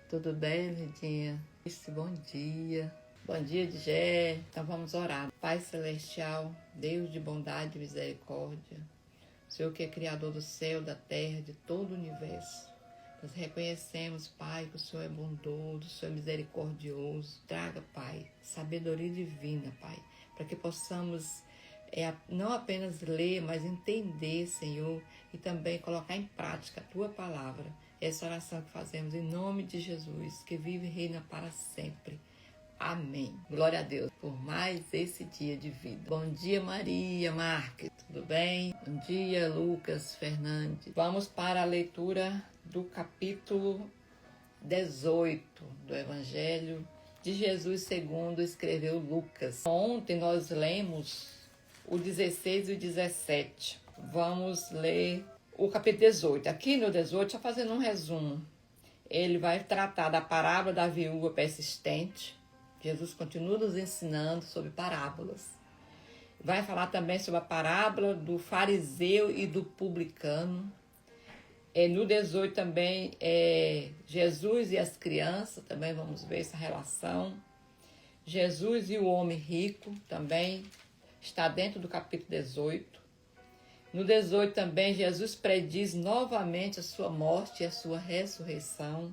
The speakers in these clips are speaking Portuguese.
Tudo bem, Lidinha? Bom dia. Bom dia, Digé. Então vamos orar. Pai Celestial, Deus de bondade e misericórdia, Senhor que é Criador do céu, da terra, de todo o universo. Nós reconhecemos, Pai, que o Senhor é bondoso, o Senhor é misericordioso. Traga, Pai, sabedoria divina, Pai, para que possamos não apenas ler, mas entender, Senhor, e também colocar em prática a Tua palavra. Essa oração que fazemos em nome de Jesus, que vive e reina para sempre. Amém. Glória a Deus por mais esse dia de vida. Bom dia, Maria Marques. Tudo bem? Bom dia, Lucas Fernandes. Vamos para a leitura do capítulo 18 do Evangelho de Jesus segundo escreveu Lucas. Ontem nós lemos o 16 e o 17. Vamos ler o capítulo 18. Aqui no 18, só fazendo um resumo, ele vai tratar da parábola da viúva persistente. Jesus continua nos ensinando sobre parábolas. Vai falar também sobre a parábola do fariseu e do publicano. No 18 também Jesus e as crianças, também vamos ver essa relação. Jesus e o homem rico também está dentro do capítulo 18. No 18 também Jesus prediz novamente a sua morte e a sua ressurreição.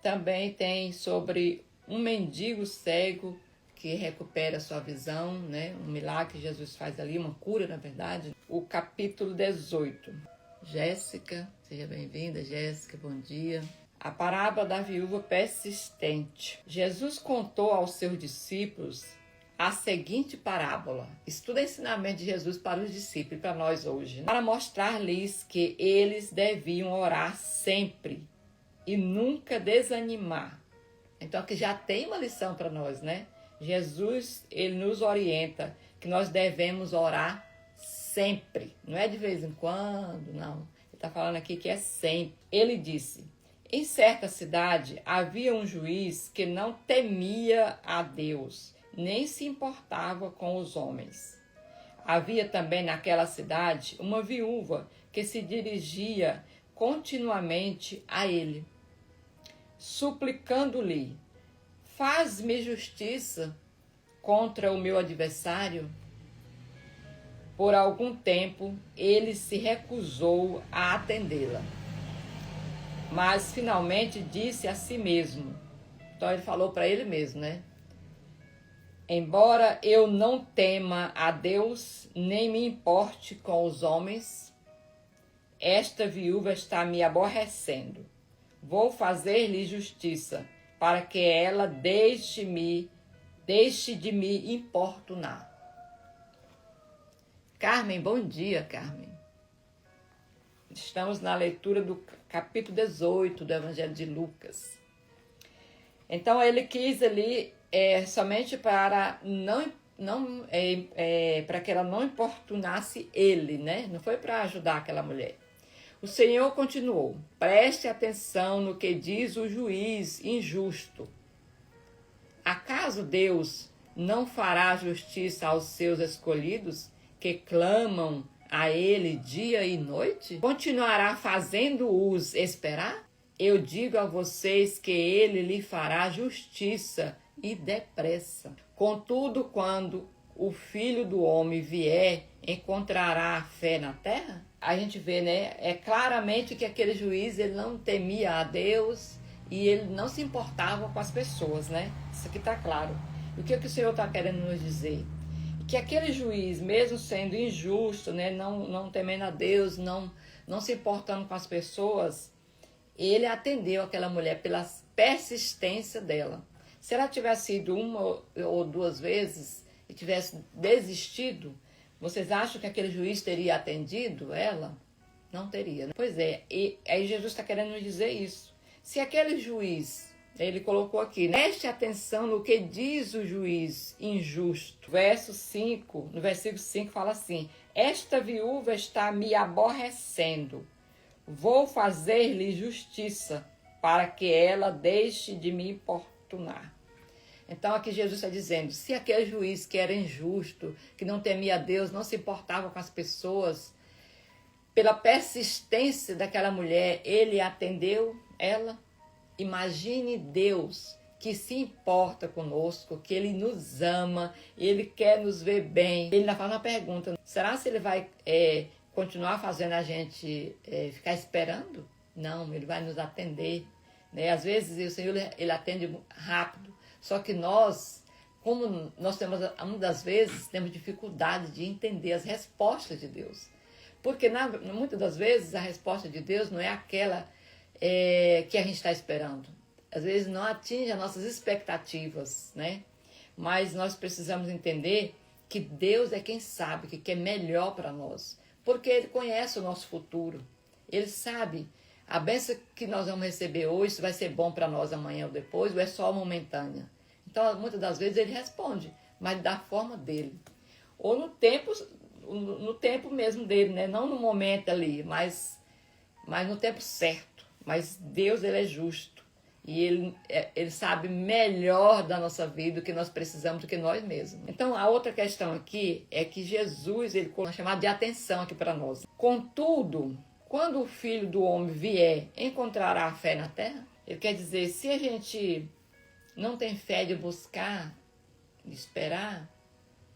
Também tem sobre um mendigo cego que recupera a sua visão, um milagre que Jesus faz ali, uma cura na verdade. O capítulo 18. Jéssica, seja bem-vinda, Jéssica, bom dia. A parábola da viúva persistente. Jesus contou aos seus discípulos a seguinte parábola. Estuda o ensinamento de Jesus para os discípulos e para nós hoje, para mostrar-lhes que eles deviam orar sempre e nunca desanimar. Então aqui já tem uma lição para nós, Jesus, ele nos orienta que nós devemos orar sempre. Não é de vez em quando, não. Ele está falando aqui que é sempre. Ele disse: em certa cidade havia um juiz que não temia a Deus, nem se importava com os homens. Havia também naquela cidade uma viúva que se dirigia continuamente a ele, suplicando-lhe: faz-me justiça contra o meu adversário. Por algum tempo ele se recusou a atendê-la, mas finalmente disse a si mesmo. Então ele falou para ele mesmo, embora eu não tema a Deus, nem me importe com os homens, esta viúva está me aborrecendo. Vou fazer-lhe justiça, para que ela deixe de me importunar. Carmen, bom dia, Carmen. Estamos na leitura do capítulo 18 do Evangelho de Lucas. Então ele quis ali somente para para que ela não importunasse ele, Não foi para ajudar aquela mulher. O Senhor continuou: preste atenção no que diz o juiz injusto. Acaso Deus não fará justiça aos seus escolhidos que clamam a ele dia e noite? Continuará fazendo-os esperar? Eu digo a vocês que ele lhe fará justiça e depressa. Contudo, quando o Filho do Homem vier, encontrará fé na terra? A gente vê, claramente que aquele juiz, ele não temia a Deus e ele não se importava com as pessoas, Isso aqui está claro. E o que o Senhor está querendo nos dizer? Que aquele juiz, mesmo sendo injusto, não temendo a Deus, não se importando com as pessoas, ele atendeu aquela mulher pela persistência dela. Se ela tivesse ido uma ou duas vezes e tivesse desistido, vocês acham que aquele juiz teria atendido ela? Não teria. Pois é, e aí Jesus está querendo nos dizer isso. Se aquele juiz, ele colocou aqui, preste atenção no que diz o juiz injusto. No versículo 5 fala assim: esta viúva está me aborrecendo. Vou fazer-lhe justiça, para que ela deixe de me importunar. Então aqui Jesus está dizendo, se aquele juiz que era injusto, que não temia a Deus, não se importava com as pessoas, pela persistência daquela mulher, ele atendeu ela, Imagine Deus que se importa conosco, que Ele nos ama, Ele quer nos ver bem. Ele ainda faz uma pergunta: será se Ele vai continuar fazendo a gente ficar esperando? Não, Ele vai nos atender. Né? Às vezes o Senhor ele atende rápido, só que nós, como nós temos, muitas vezes, temos dificuldade de entender as respostas de Deus. Porque muitas das vezes a resposta de Deus não é aquela que a gente está esperando. Às vezes não atinge as nossas expectativas, né? Mas nós precisamos entender que Deus é quem sabe, que quer melhor para nós. Porque Ele conhece o nosso futuro. Ele sabe a bênção que nós vamos receber hoje, se vai ser bom para nós amanhã ou depois, ou é só momentânea. Então, muitas das vezes Ele responde, mas da forma dele. Ou no tempo mesmo dele, né? Não no momento ali, mas no tempo certo. Mas Deus, Ele é justo. E ele sabe melhor da nossa vida o que nós precisamos do que nós mesmos. Então, a outra questão aqui é que Jesus, ele é chamado de atenção aqui para nós. Contudo, quando o Filho do Homem vier, encontrará a fé na terra? Ele quer dizer, se a gente não tem fé de buscar, de esperar,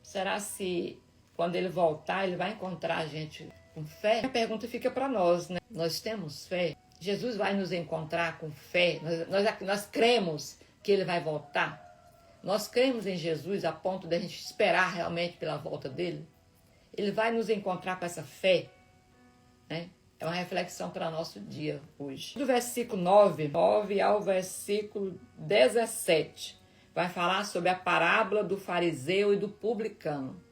será se quando ele voltar, ele vai encontrar a gente com fé? A pergunta fica para nós, né? Nós temos fé? Jesus vai nos encontrar com fé? Nós cremos que Ele vai voltar? Nós cremos em Jesus a ponto de a gente esperar realmente pela volta dEle? Ele vai nos encontrar com essa fé? Né? É uma reflexão para o nosso dia hoje. Do versículo 9 ao versículo 17, vai falar sobre a parábola do fariseu e do publicano.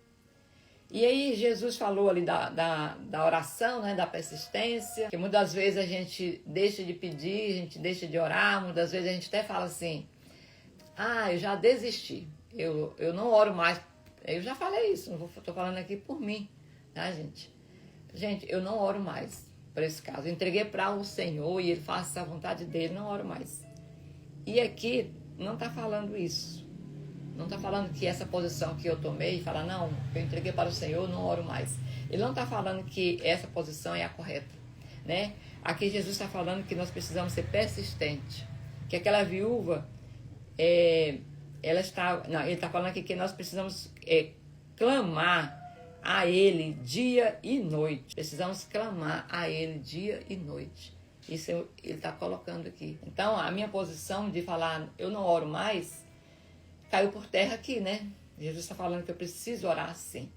E aí Jesus falou ali da oração, né, da persistência, que muitas vezes a gente deixa de pedir, a gente deixa de orar, muitas vezes a gente até fala assim, eu já desisti, eu não oro mais. Eu já falei isso, não estou falando aqui por mim, tá, gente? Gente, eu não oro mais por esse caso. Eu entreguei para o Senhor e Ele faça a vontade dEle, não oro mais. E aqui não está falando isso. Não está falando que essa posição que eu tomei, falar, não, eu entreguei para o Senhor, não oro mais. Ele não está falando que essa posição é a correta, né? Aqui Jesus está falando que nós precisamos ser persistentes. Que aquela viúva, ele está falando aqui que nós precisamos clamar a Ele dia e noite. Precisamos clamar a Ele dia e noite. Isso ele está colocando aqui. Então, a minha posição de falar, eu não oro mais, caiu por terra aqui, né? Jesus está falando que eu preciso orar assim.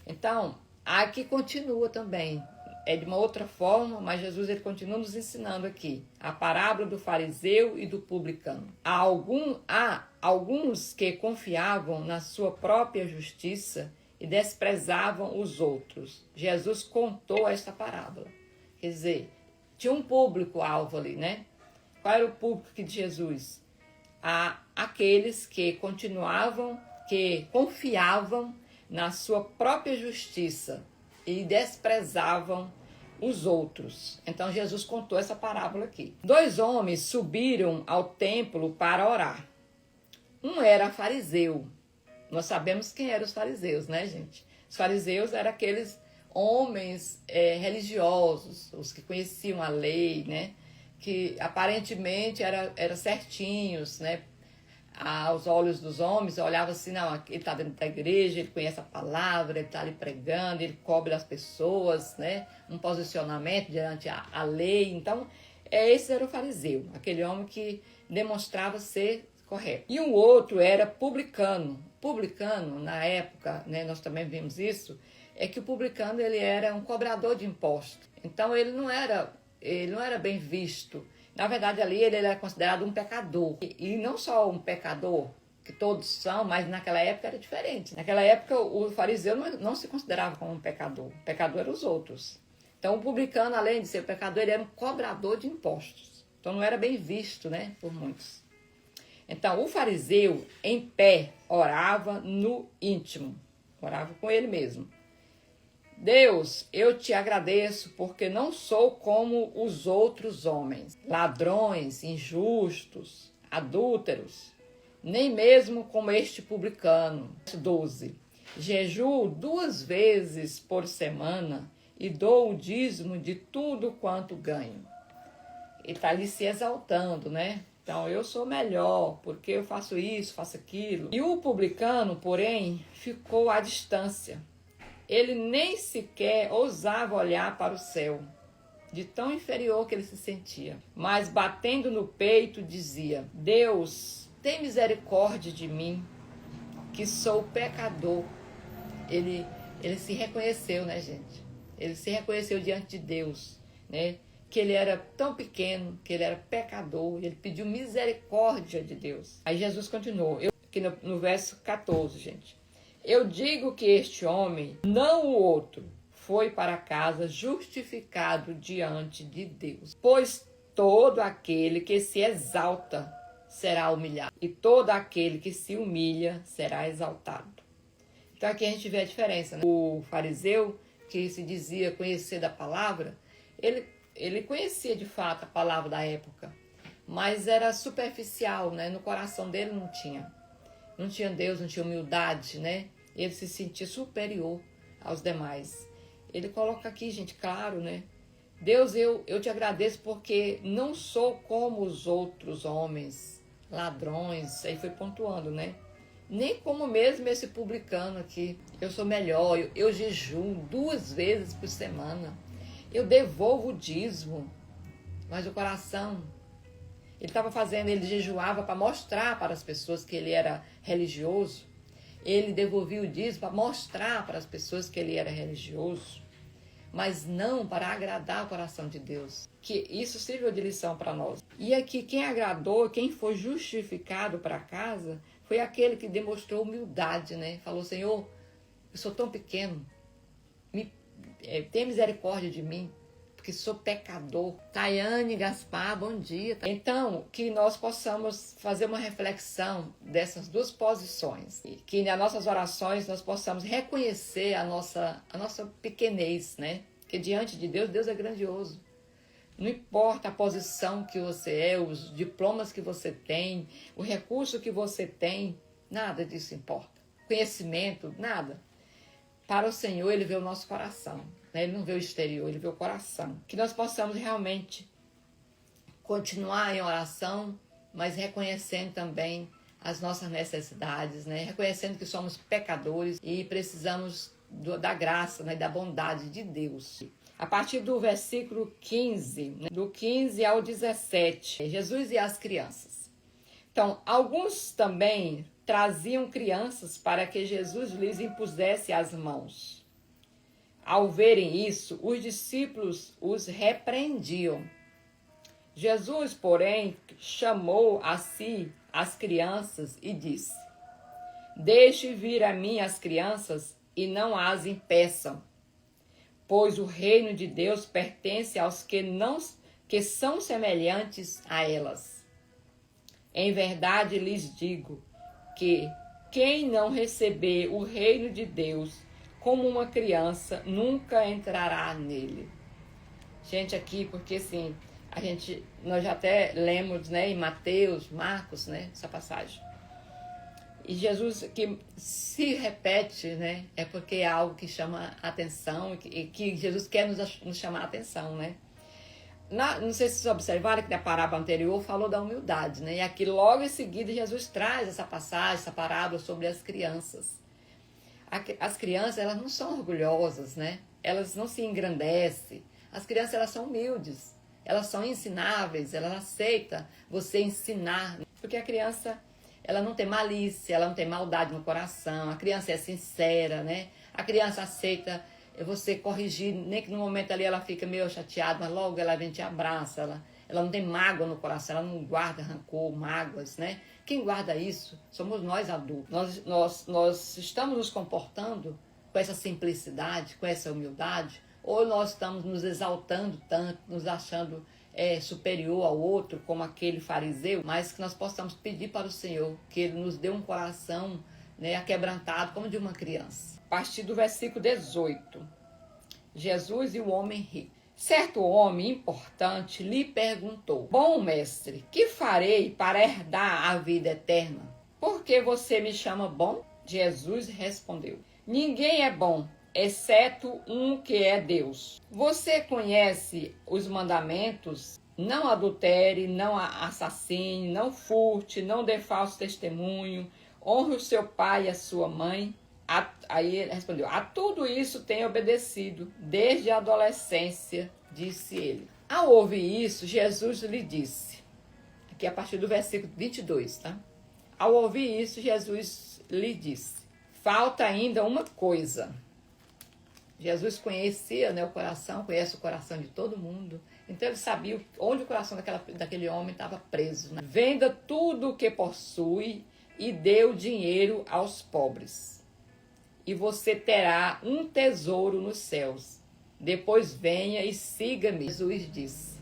Então, aqui continua também. É de uma outra forma, mas Jesus ele continua nos ensinando aqui. A parábola do fariseu e do publicano. Há alguns que confiavam na sua própria justiça e desprezavam os outros. Jesus contou esta parábola. Quer dizer, tinha um público-alvo ali, né? Qual era o público de Jesus? Aqueles que confiavam na sua própria justiça e desprezavam os outros. Então Jesus contou essa parábola aqui. 2 homens subiram ao templo para orar. Um era fariseu. Nós sabemos quem eram os fariseus, né, gente? Os fariseus eram aqueles homens religiosos, os que conheciam a lei, né? Que aparentemente eram certinhos, né? Aos olhos dos homens, olhava assim, não, ele está dentro da igreja, ele conhece a palavra, ele está ali pregando, ele cobre as pessoas, né? Um posicionamento diante a lei. Então, esse era o fariseu, aquele homem que demonstrava ser correto. E o outro era publicano. Publicano, na época, né, nós também vimos isso, é que o publicano ele era um cobrador de impostos. Então, ele não era bem visto. Na verdade, ali ele era considerado um pecador. E não só um pecador, que todos são, mas naquela época era diferente. Naquela época, o fariseu não se considerava como um pecador. O pecador eram os outros. Então, o publicano, além de ser pecador, ele era um cobrador de impostos. Então, não era bem visto, né, por muitos. Então, o fariseu, em pé, orava no íntimo. Orava com ele mesmo. Deus, eu te agradeço porque não sou como os outros homens, ladrões, injustos, adúlteros, nem mesmo como este publicano. 12. Jejuo 2 vezes por semana e dou o dízimo de tudo quanto ganho. Ele está ali se exaltando, né? Então, eu sou melhor, porque eu faço isso, faço aquilo. E o publicano, porém, ficou à distância. Ele nem sequer ousava olhar para o céu, de tão inferior que ele se sentia. Mas, batendo no peito, dizia: Deus, tem misericórdia de mim, que sou pecador. Ele se reconheceu, né, gente? Ele se reconheceu diante de Deus, né? Que ele era tão pequeno, que ele era pecador, ele pediu misericórdia de Deus. Aí Jesus continuou, aqui no verso 14, gente. Eu digo que este homem, não o outro, foi para casa justificado diante de Deus. Pois todo aquele que se exalta será humilhado, e todo aquele que se humilha será exaltado. Então aqui a gente vê a diferença, né? O fariseu, que se dizia conhecer da palavra, ele conhecia de fato a palavra da época, mas era superficial, né? No coração dele não tinha Deus, não tinha humildade, né? Ele se sentia superior aos demais. Ele coloca aqui, gente, claro, né? Deus, eu te agradeço porque não sou como os outros homens, ladrões, aí foi pontuando, né? Nem como mesmo esse publicano aqui. Eu sou melhor, eu jejuo 2 vezes por semana. Eu devolvo o dízimo. Mas o coração, ele jejuava para mostrar para as pessoas que ele era religioso. Ele devolvia o dízimo para mostrar para as pessoas que ele era religioso. Mas não para agradar o coração de Deus. Que isso sirva de lição para nós. E aqui quem agradou, quem foi justificado para casa, foi aquele que demonstrou humildade, né? Falou, Senhor, eu sou tão pequeno, tenha misericórdia de mim, porque sou pecador. Tayane Gaspar, bom dia. Então, que nós possamos fazer uma reflexão dessas 2 posições. E que nas nossas orações nós possamos reconhecer a nossa pequenez, né? Que diante de Deus, Deus é grandioso. Não importa a posição que você é, os diplomas que você tem, o recurso que você tem, nada disso importa. Conhecimento, nada. Para o Senhor, Ele vê o nosso coração, né? Ele não vê o exterior, Ele vê o coração. Que nós possamos realmente continuar em oração, mas reconhecendo também as nossas necessidades, né? Reconhecendo que somos pecadores e precisamos da graça, né? Da bondade de Deus. A partir do versículo 15, né? Do 15 ao 17, Jesus e as crianças. Então, alguns também traziam crianças para que Jesus lhes impusesse as mãos. Ao verem isso, os discípulos os repreendiam. Jesus, porém, chamou a si as crianças e disse: Deixe vir a mim as crianças e não as impeçam, pois o reino de Deus pertence aos que são semelhantes a elas. Em verdade lhes digo que quem não receber o reino de Deus como uma criança nunca entrará nele. Gente, aqui, porque assim, nós já até lemos, né, em Mateus, Marcos, né, essa passagem. E Jesus que se repete, né, é porque é algo que chama a atenção e que Jesus quer nos chamar a atenção, né. Não sei se vocês observaram que na parábola anterior falou da humildade, né? E aqui logo em seguida Jesus traz essa passagem, essa parábola sobre as crianças. As crianças, elas não são orgulhosas, né? Elas não se engrandecem. As crianças, elas são humildes. Elas são ensináveis, elas aceitam você ensinar. Porque a criança, ela não tem malícia, ela não tem maldade no coração. A criança é sincera, né? A criança aceita você corrigir, nem que no momento ali ela fica meio chateada, mas logo ela vem te abraça, ela não tem mágoa no coração, ela não guarda rancor, mágoas, né? Quem guarda isso somos nós adultos. Nós estamos nos comportando com essa simplicidade, com essa humildade, ou nós estamos nos exaltando tanto, nos achando superior ao outro, como aquele fariseu, mas que nós possamos pedir para o Senhor que Ele nos dê um coração, né, aquebrantado como de uma criança. A partir do versículo 18, Jesus e o homem rico. Certo homem importante lhe perguntou: Bom mestre, que farei para herdar a vida eterna? Por que você me chama bom? Jesus respondeu: Ninguém é bom, exceto um que é Deus. Você conhece os mandamentos: não adultere, não assassine, não furte, não dê falso testemunho, honre o seu pai e a sua mãe. Aí ele respondeu, a tudo isso tenho obedecido, desde a adolescência, disse ele. Ao ouvir isso, Jesus lhe disse, aqui a partir do versículo 22, tá? Ao ouvir isso, Jesus lhe disse, falta ainda uma coisa. Jesus conhecia, né, o coração, conhece o coração de todo mundo. Então ele sabia onde o coração daquele homem estava preso. Né? Venda tudo o que possui e dê o dinheiro aos pobres. E você terá um tesouro nos céus. Depois venha e siga-me. Jesus disse.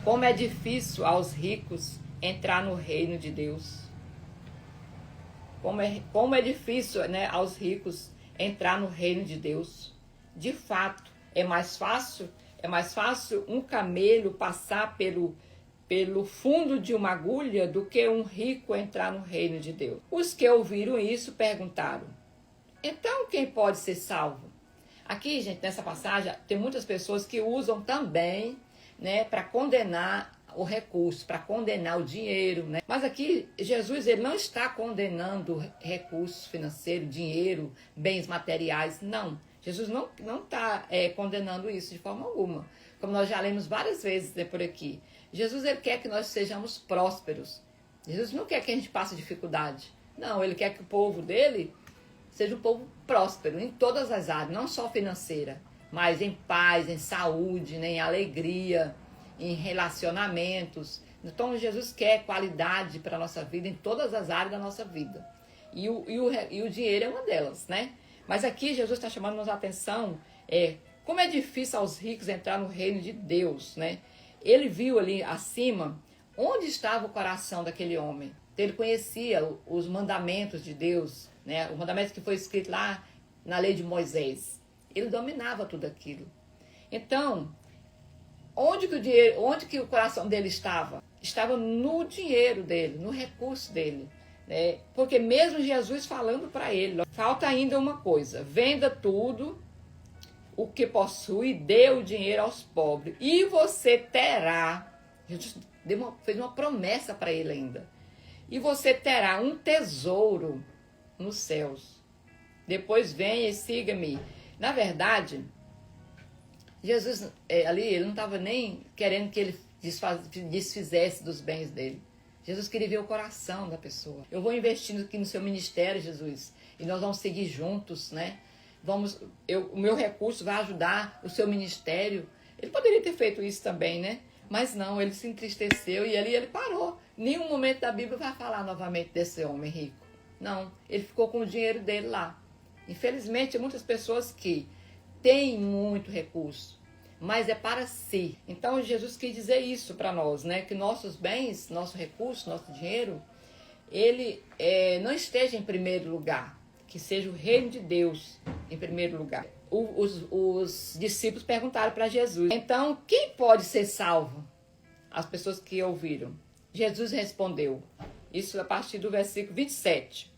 Como é difícil aos ricos entrar no reino de Deus. Como é difícil, né, aos ricos entrar no reino de Deus. De fato, é mais fácil um camelo passar pelo fundo de uma agulha do que um rico entrar no reino de Deus. Os que ouviram isso perguntaram, então quem pode ser salvo? Aqui, gente, nessa passagem, tem muitas pessoas que usam também, né, para condenar o recurso, para condenar o dinheiro, né? Mas aqui, Jesus, ele não está condenando recursos financeiros, dinheiro, bens materiais, não. Jesus não está condenando isso de forma alguma. Como nós já lemos várias vezes, né, por aqui. Jesus, ele quer que nós sejamos prósperos. Jesus não quer que a gente passe dificuldade. Não, ele quer que o povo dele seja um povo próspero em todas as áreas, não só financeira, mas em paz, em saúde, né, em alegria, em relacionamentos. Então Jesus quer qualidade para a nossa vida em todas as áreas da nossa vida. E o dinheiro é uma delas, né? Mas aqui Jesus está chamando nossa atenção, como é difícil aos ricos entrar no reino de Deus, né? Ele viu ali acima onde estava o coração daquele homem. Ele conhecia os mandamentos de Deus, né? O mandamento que foi escrito lá na lei de Moisés. Ele dominava tudo aquilo. Então, onde que o coração dele estava? Estava no dinheiro dele, no recurso dele. Né? Porque mesmo Jesus falando para ele, falta ainda uma coisa, venda tudo o que possui, dê o dinheiro aos pobres, e você terá, Jesus fez uma promessa para ele ainda, e você terá um tesouro nos céus. Depois venha e siga-me. Na verdade, Jesus ali, ele não estava nem querendo que ele desfizesse dos bens dele. Jesus queria ver o coração da pessoa. Eu vou investindo aqui no seu ministério, Jesus, e nós vamos seguir juntos, né? O meu recurso vai ajudar o seu ministério. Ele poderia ter feito isso também, né? Mas não, ele se entristeceu e ali ele parou. Nenhum momento da Bíblia vai falar novamente desse homem rico. Não, ele ficou com o dinheiro dele lá. Infelizmente, muitas pessoas que têm muito recurso, mas é para si. Então, Jesus quis dizer isso para nós, né? Que nossos bens, nosso recurso, nosso dinheiro, ele não esteja em primeiro lugar. Que seja o reino de Deus em primeiro lugar. Os discípulos perguntaram para Jesus, então, quem pode ser salvo? As pessoas que ouviram. Jesus respondeu, isso a partir do versículo 27.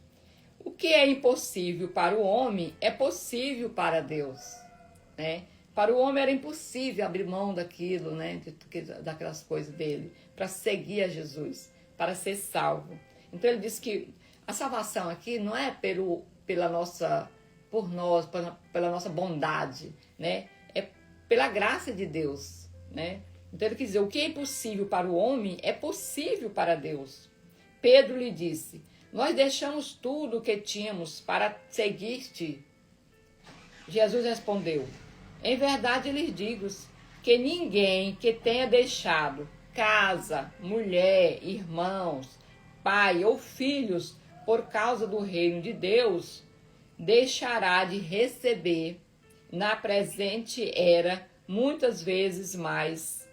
O que é impossível para o homem é possível para Deus, né? Para o homem era impossível abrir mão daquilo, né? Daquelas coisas dele, para seguir a Jesus, para ser salvo. Então ele disse que a salvação aqui não é pela nossa bondade, né? É pela graça de Deus, né? Então ele quis dizer, o que é impossível para o homem é possível para Deus. Pedro lhe disse, nós deixamos tudo o que tínhamos para seguir-te. Jesus respondeu, em verdade lhes digo que ninguém que tenha deixado casa, mulher, irmãos, pai ou filhos por causa do reino de Deus, deixará de receber na presente era muitas vezes mais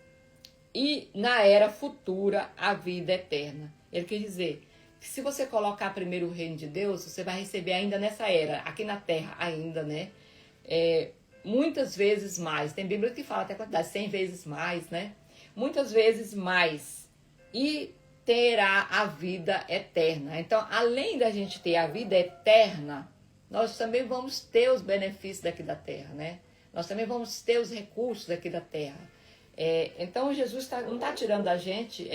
e na era futura a vida eterna. Ele quer dizer que se você colocar primeiro o reino de Deus, você vai receber ainda nessa era, aqui na terra ainda, né? Muitas vezes mais. Tem Bíblia que fala até a quantidade, 100 vezes mais, né? Muitas vezes mais. E terá a vida eterna. Então, além da gente ter a vida eterna, nós também vamos ter os benefícios daqui da terra, né? Nós também vamos ter os recursos daqui da terra. Então Jesus não está tirando da gente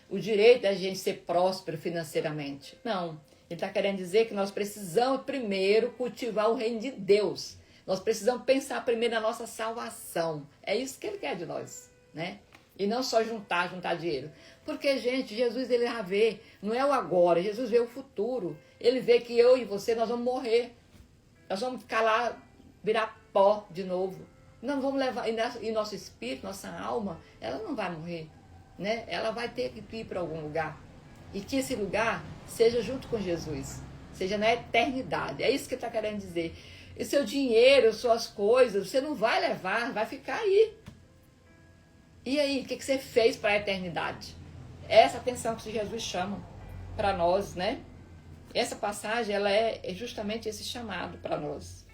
o direito da gente ser próspero financeiramente. Não. Ele está querendo dizer que nós precisamos primeiro cultivar o reino de Deus. Nós precisamos pensar primeiro na nossa salvação. É isso que ele quer de nós, né? E não só juntar dinheiro. Porque, gente, Jesus, ele já vê, não é o agora, Jesus vê o futuro. Ele vê que eu e você, nós vamos morrer. Nós vamos ficar lá, virar pó de novo. Não vamos levar, e nosso espírito, nossa alma, ela não vai morrer, né? Ela vai ter que ir para algum lugar. E que esse lugar seja junto com Jesus, seja na eternidade. É isso que ele está querendo dizer. E seu dinheiro, suas coisas, você não vai levar, vai ficar aí. E aí, o que você fez para a eternidade? Essa atenção que Jesus chama para nós, né? Essa passagem, ela é justamente esse chamado para nós.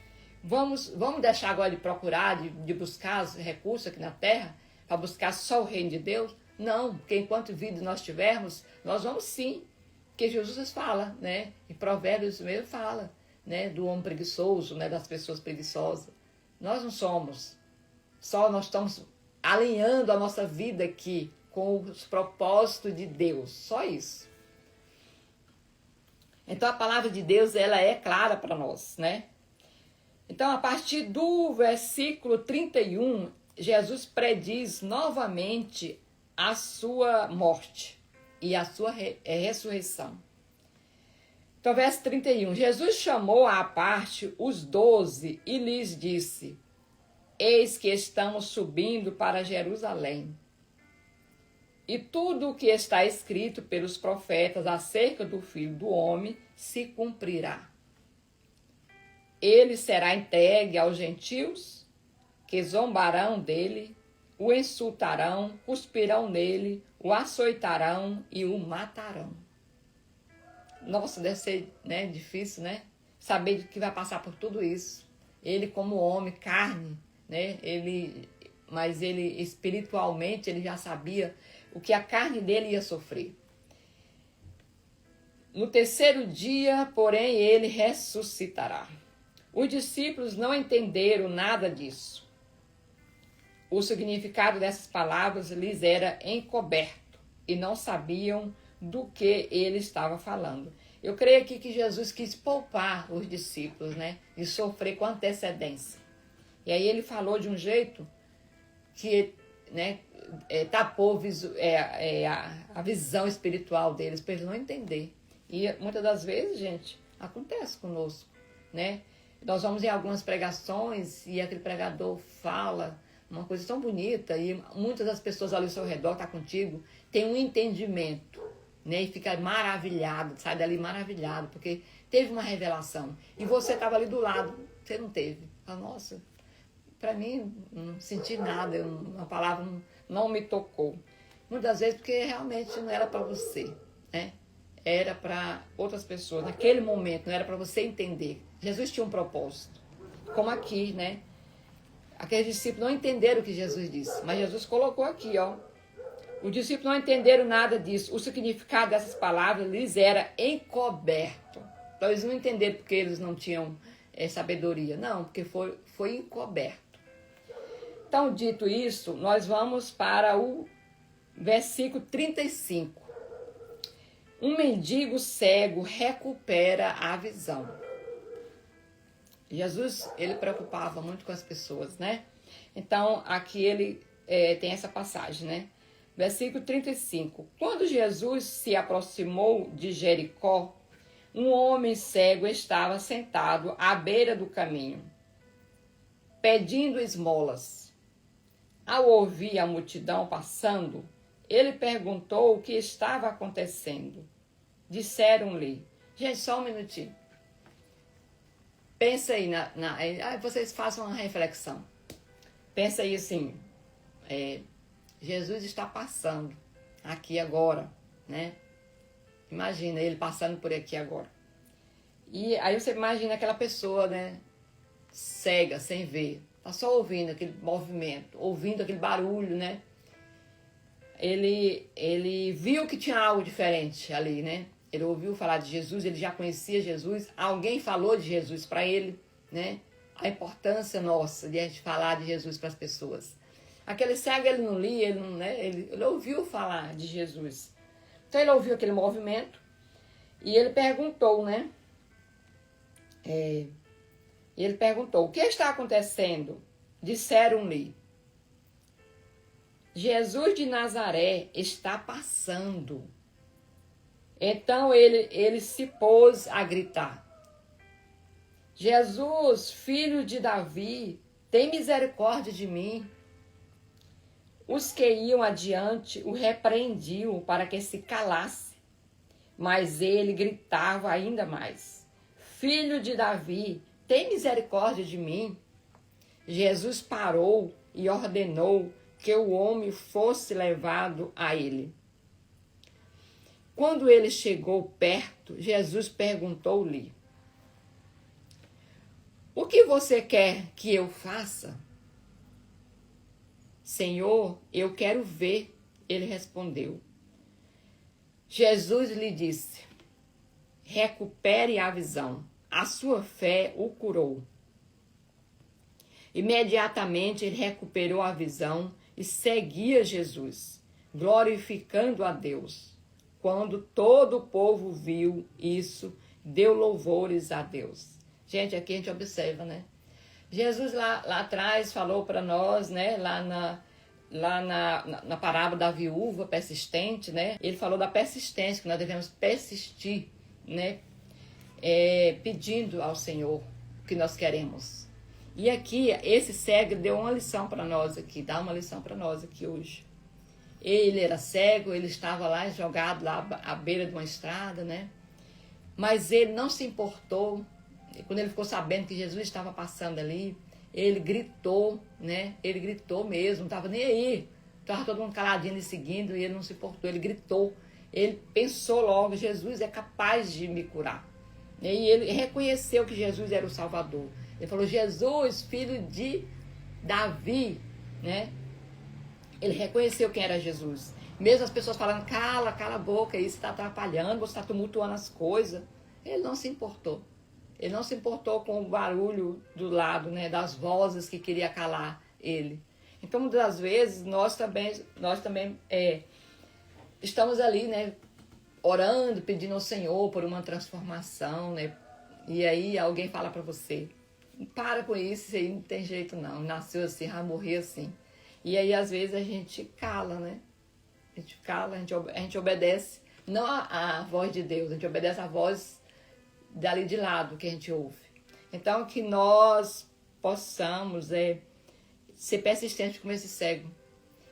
Vamos deixar agora de procurar, de buscar os recursos aqui na terra, para buscar só o reino de Deus? Não, porque enquanto vida nós tivermos, nós vamos sim. Porque Jesus fala, né? Em Provérbios mesmo fala, né? Do homem preguiçoso, né? Das pessoas preguiçosas. Nós não somos. Só nós estamos alinhando a nossa vida aqui com os propósitos de Deus. Só isso. Então a palavra de Deus, ela é clara para nós, né? Então a partir do versículo 31, Jesus prediz novamente a sua morte e a sua ressurreição. Então, verso 31. Jesus chamou à parte os 12 e lhes disse: eis que estamos subindo para Jerusalém. E tudo o que está escrito pelos profetas acerca do Filho do Homem se cumprirá. Ele será entregue aos gentios, que zombarão dele, o insultarão, cuspirão nele, o açoitarão e o matarão. Nossa, deve ser, né, difícil, né? Saber que vai passar por tudo isso. Ele como homem, carne, né? Mas ele espiritualmente ele já sabia o que a carne dele ia sofrer. No terceiro dia, porém, ele ressuscitará. Os discípulos não entenderam nada disso. O significado dessas palavras lhes era encoberto e não sabiam do que ele estava falando. Eu creio aqui que Jesus quis poupar os discípulos, né, de sofrer com antecedência. E aí ele falou de um jeito que, né, tapou a visão espiritual deles para eles não entender. E muitas das vezes, gente, acontece conosco, né? Nós vamos em algumas pregações e aquele pregador fala uma coisa tão bonita e muitas das pessoas ali ao seu redor, tá contigo, tem um entendimento, né? E fica maravilhado, sai dali maravilhado, porque teve uma revelação. E você estava ali do lado, você não teve. Fala, nossa, para mim não senti nada, uma palavra não me tocou. Muitas vezes porque realmente não era para você, né? Era para outras pessoas. Naquele momento não era para você entender. Jesus tinha um propósito. Como aqui, né? Aqueles discípulos não entenderam o que Jesus disse, mas Jesus colocou aqui, ó. Os discípulos não entenderam nada disso. O significado dessas palavras lhes era encoberto. Então eles não entenderam porque eles não tinham sabedoria. Não, porque foi encoberto. Então, dito isso, nós vamos para o versículo 35. Um mendigo cego recupera a visão. Jesus, ele preocupava muito com as pessoas, né? Então, aqui ele tem essa passagem, né? Versículo 35. Quando Jesus se aproximou de Jericó, um homem cego estava sentado à beira do caminho, pedindo esmolas. Ao ouvir a multidão passando, ele perguntou o que estava acontecendo. Disseram-lhe, gente, só um minutinho. Pensa aí, vocês façam uma reflexão. Pensa aí assim, Jesus está passando aqui agora, né? Imagina ele passando por aqui agora. E aí você imagina aquela pessoa, né? Cega, sem ver. Tá só ouvindo aquele movimento, ouvindo aquele barulho, né? Ele viu que tinha algo diferente ali, né? Ele ouviu falar de Jesus, ele já conhecia Jesus. Alguém falou de Jesus para ele, né? A importância nossa de a gente falar de Jesus para as pessoas. Aquele cego, ele não lia, ele, não, né, ele ouviu falar de Jesus. Então, ele ouviu aquele movimento e ele perguntou, né? Ele perguntou, o que está acontecendo? Disseram-lhe, Jesus de Nazaré está passando. Então ele se pôs a gritar, Jesus, filho de Davi, tem misericórdia de mim. Os que iam adiante o repreendiam para que se calasse, mas ele gritava ainda mais, Filho de Davi, tem misericórdia de mim. Jesus parou e ordenou que o homem fosse levado a ele. Quando ele chegou perto, Jesus perguntou-lhe, o que você quer que eu faça? Senhor, eu quero ver, ele respondeu. Jesus lhe disse, recupere a visão, a sua fé o curou. Imediatamente ele recuperou a visão e seguia Jesus, glorificando a Deus. Quando todo o povo viu isso, deu louvores a Deus. Gente, aqui a gente observa, né? Jesus lá atrás falou para nós, né? Lá na parábola da viúva persistente, né? Ele falou da persistência, que nós devemos persistir, né? Pedindo ao Senhor o que nós queremos. E aqui, esse cego deu uma lição para nós aqui, dá uma lição para nós aqui hoje. Ele era cego, ele estava lá jogado lá à beira de uma estrada, né? Mas ele não se importou. Quando ele ficou sabendo que Jesus estava passando ali, ele gritou, né? Ele gritou mesmo, não estava nem aí. Estava todo mundo caladinho e seguindo e ele não se importou. Ele gritou, ele pensou logo, Jesus é capaz de me curar. E ele reconheceu que Jesus era o Salvador. Ele falou, Jesus, filho de Davi, né? Ele reconheceu quem era Jesus. Mesmo as pessoas falando, cala a boca, isso está atrapalhando, você está tumultuando as coisas. Ele não se importou. Ele não se importou com o barulho do lado, né, das vozes que queria calar ele. Então, muitas das vezes, nós também estamos ali, né, orando, pedindo ao Senhor por uma transformação, né? E aí alguém fala para você, para com isso aí não tem jeito não, nasceu assim, vai morrer assim. E aí, às vezes, a gente cala, né? A gente cala, a gente obedece, não a voz de Deus, a gente obedece a voz dali de lado que a gente ouve. Então, que nós possamos ser persistentes como esse cego.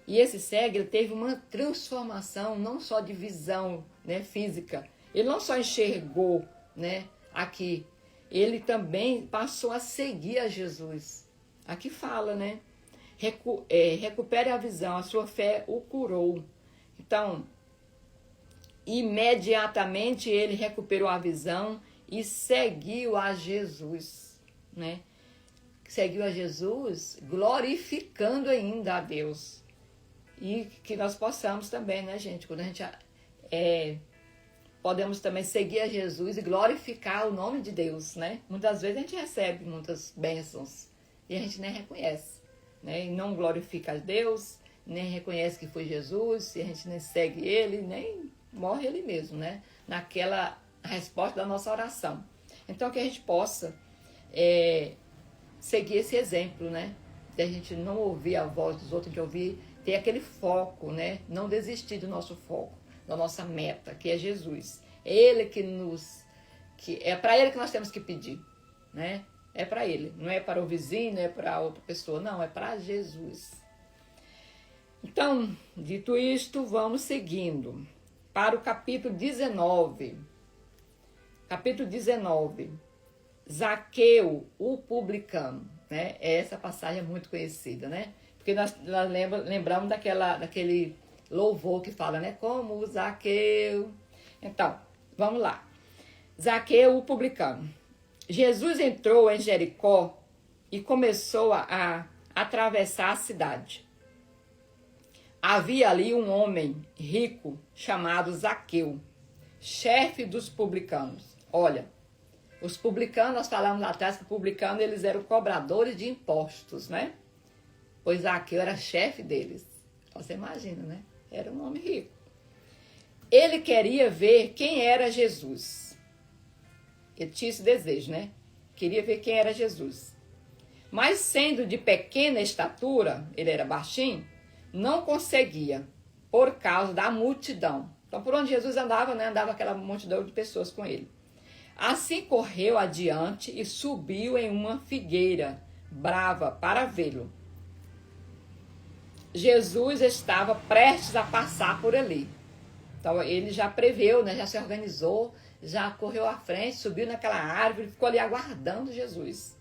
E esse cego, ele teve uma transformação, não só de visão, né, física. Ele não só enxergou, né, aqui, ele também passou a seguir a Jesus. Aqui fala, né? Recupere a visão, a sua fé o curou. Então, imediatamente ele recuperou a visão e seguiu a Jesus, né? Seguiu a Jesus, glorificando ainda a Deus. E que nós possamos também, né, gente? Quando a gente podemos também seguir a Jesus e glorificar o nome de Deus, né? Muitas vezes a gente recebe muitas bênçãos e a gente nem reconhece, né? E não glorifica a Deus, nem reconhece que foi Jesus, e a gente nem segue Ele, nem morre Ele mesmo, né? Naquela resposta da nossa oração. Então, que a gente possa seguir esse exemplo, né? De a gente não ouvir a voz dos outros, de ouvir, ter aquele foco, né? Não desistir do nosso foco, da nossa meta, que é Jesus. Ele é para Ele que nós temos que pedir, né? É para Ele, não é para o vizinho, não é para outra pessoa, não, é para Jesus. Então, dito isto, vamos seguindo para o capítulo 19. Capítulo 19. Zaqueu, o publicano, né? Essa passagem é muito conhecida, né? Porque nós lembramos daquele louvor que fala, né? Como o Zaqueu. Então, vamos lá. Zaqueu, o publicano. Jesus entrou em Jericó e começou a atravessar a cidade. Havia ali um homem rico chamado Zaqueu, chefe dos publicanos. Olha, os publicanos, nós falamos lá atrás que os publicanos, eles eram cobradores de impostos, né? pois Zaqueu era chefe deles. Você imagina, né? Era um homem rico. Ele queria ver quem era Jesus. Ele tinha esse desejo, né? Queria ver quem era Jesus. Mas sendo de pequena estatura, ele era baixinho, não conseguia, por causa da multidão. Então, por onde Jesus andava, né? Andava aquela multidão de pessoas com ele. Assim correu adiante e subiu em uma figueira brava para vê-lo. Jesus estava prestes a passar por ali. Então ele já preveu, né? Já se organizou, já correu à frente, subiu naquela árvore, ficou ali aguardando Jesus.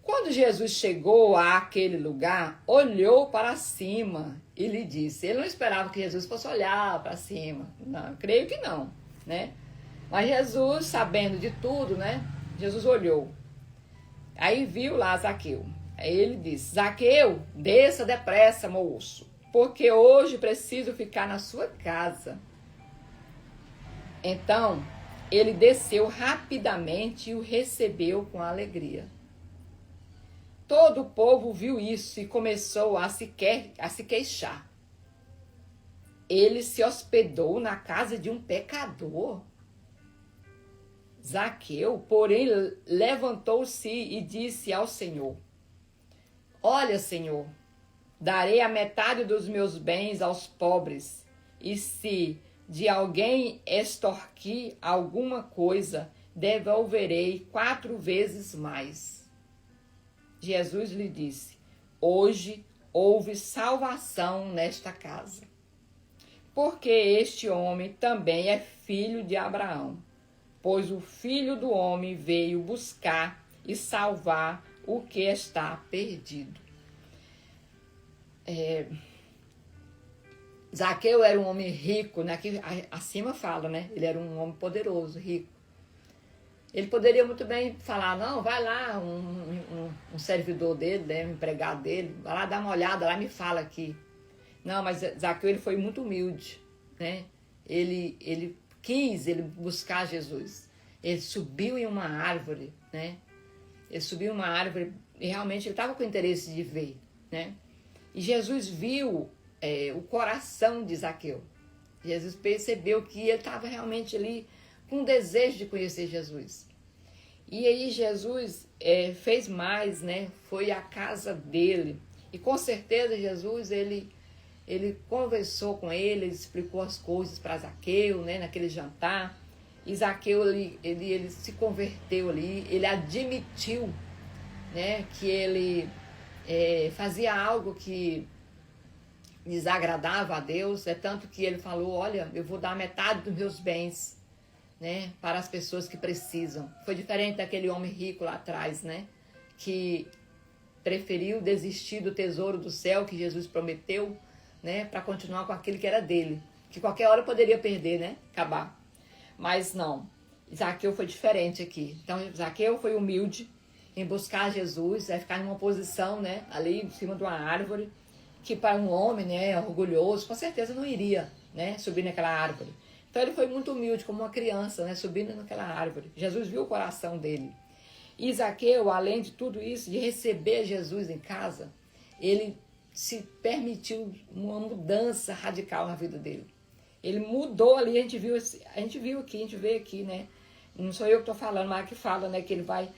Quando Jesus chegou àquele lugar, olhou para cima e lhe disse. Ele não esperava que Jesus fosse olhar para cima. Não, creio que não, né? Mas Jesus, sabendo de tudo, né? Jesus olhou. Aí viu lá Zaqueu. Aí ele disse: Zaqueu, desça depressa, moço, porque hoje preciso ficar na sua casa. Então, ele desceu rapidamente e o recebeu com alegria. Todo o povo viu isso e começou a se queixar. Ele se hospedou na casa de um pecador. Zaqueu, porém, levantou-se e disse ao Senhor: Olha, Senhor, darei a metade dos meus bens aos pobres, e se de alguém extorquir alguma coisa, devolverei 4 vezes mais. Jesus lhe disse: Hoje houve salvação nesta casa, porque este homem também é filho de Abraão, pois o Filho do Homem veio buscar e salvar o que está perdido. Zaqueu era um homem rico, né? Aqui acima fala, né? Ele era um homem poderoso, rico. Ele poderia muito bem falar: não, vai lá, um servidor dele, né, um empregado dele, vai lá dar uma olhada lá e me fala aqui. Não, mas Zaqueu, ele foi muito humilde, né? Ele quis buscar Jesus. Ele subiu em uma árvore, né? Ele subiu em uma árvore e realmente ele estava com interesse de ver, né? E Jesus viu o coração de Zaqueu. Jesus percebeu que ele estava realmente ali com desejo de conhecer Jesus. E aí Jesus fez mais, né? Foi à casa dele. E com certeza Jesus, ele conversou com ele explicou as coisas para Zaqueu, né? Naquele jantar. E Zaqueu, ele se converteu ali, ele admitiu, né? Que ele fazia algo que desagradava a Deus. É tanto que ele falou: olha, eu vou dar metade dos meus bens, né, para as pessoas que precisam. Foi diferente daquele homem rico lá atrás, né, que preferiu desistir do tesouro do céu que Jesus prometeu, né, para continuar com aquilo que era dele, que qualquer hora poderia perder, né, acabar. Mas não, Zaqueu foi diferente aqui. Então Zaqueu foi humilde em buscar Jesus, ficar em uma posição, né, ali em cima de uma árvore, que para um homem, né, orgulhoso, com certeza não iria, né, subir naquela árvore. Então ele foi muito humilde, como uma criança, né, subindo naquela árvore. Jesus viu o coração dele. E Zaqueu, além de tudo isso, de receber Jesus em casa, ele se permitiu uma mudança radical na vida dele. Ele mudou ali, a gente vê aqui, né? Não sou eu que estou falando, mas que fala, né, que ele vai: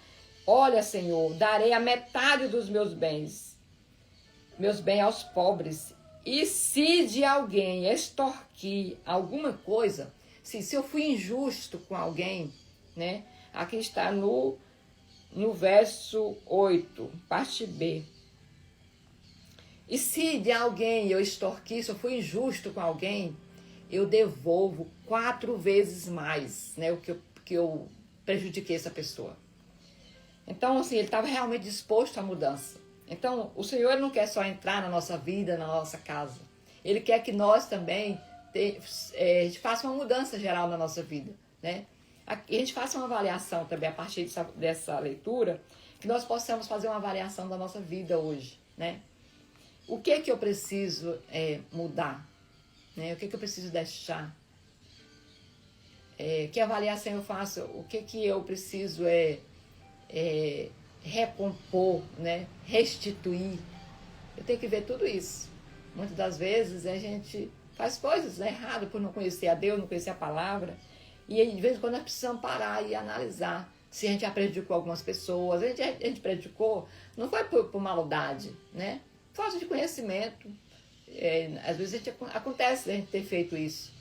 olha, Senhor, darei a metade dos meus bens aos pobres. E se de alguém extorquir alguma coisa, se eu fui injusto com alguém, né? Aqui está no verso 8, parte B. E se de alguém eu extorquir, se eu fui injusto com alguém, eu devolvo 4 vezes mais, né? O que eu prejudiquei essa pessoa. Então, assim, ele estava realmente disposto à mudança. Então, o Senhor, ele não quer só entrar na nossa vida, na nossa casa. Ele quer que nós também a gente faça uma mudança geral na nossa vida, né? A gente faça uma avaliação também a partir dessa leitura, que nós possamos fazer uma avaliação da nossa vida hoje, né? O que eu preciso mudar? Né? O que eu preciso deixar? Que avaliação eu faço? O que eu preciso recompor, né? Restituir, Eu tenho que ver tudo isso. Muitas das vezes a gente faz coisas erradas por não conhecer a Deus, não conhecer a palavra. E aí, de vez em quando nós precisamos parar e analisar se a gente já prejudicou algumas pessoas. A gente prejudicou, não foi por maldade, né? Falta de conhecimento. Às vezes acontece a gente ter feito isso.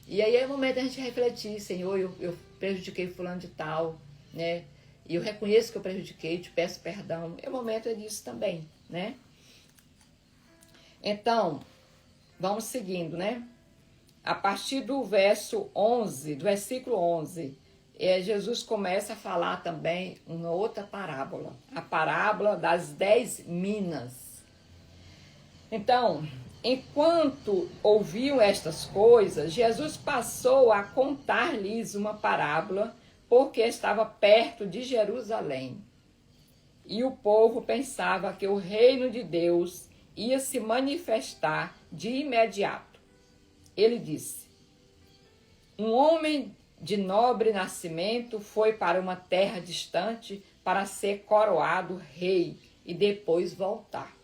E aí é o momento da gente refletir, Senhor, eu prejudiquei fulano de tal, né? E eu reconheço que eu prejudiquei, te peço perdão. É o momento disso também, né? Então, vamos seguindo, né? A partir do verso 11, do versículo 11, Jesus começa a falar também uma outra parábola. A parábola das 10 minas. Então, enquanto ouviam estas coisas, Jesus passou a contar-lhes uma parábola, porque estava perto de Jerusalém. E o povo pensava que o reino de Deus ia se manifestar de imediato. Ele disse: um homem de nobre nascimento foi para uma terra distante para ser coroado rei e depois voltar.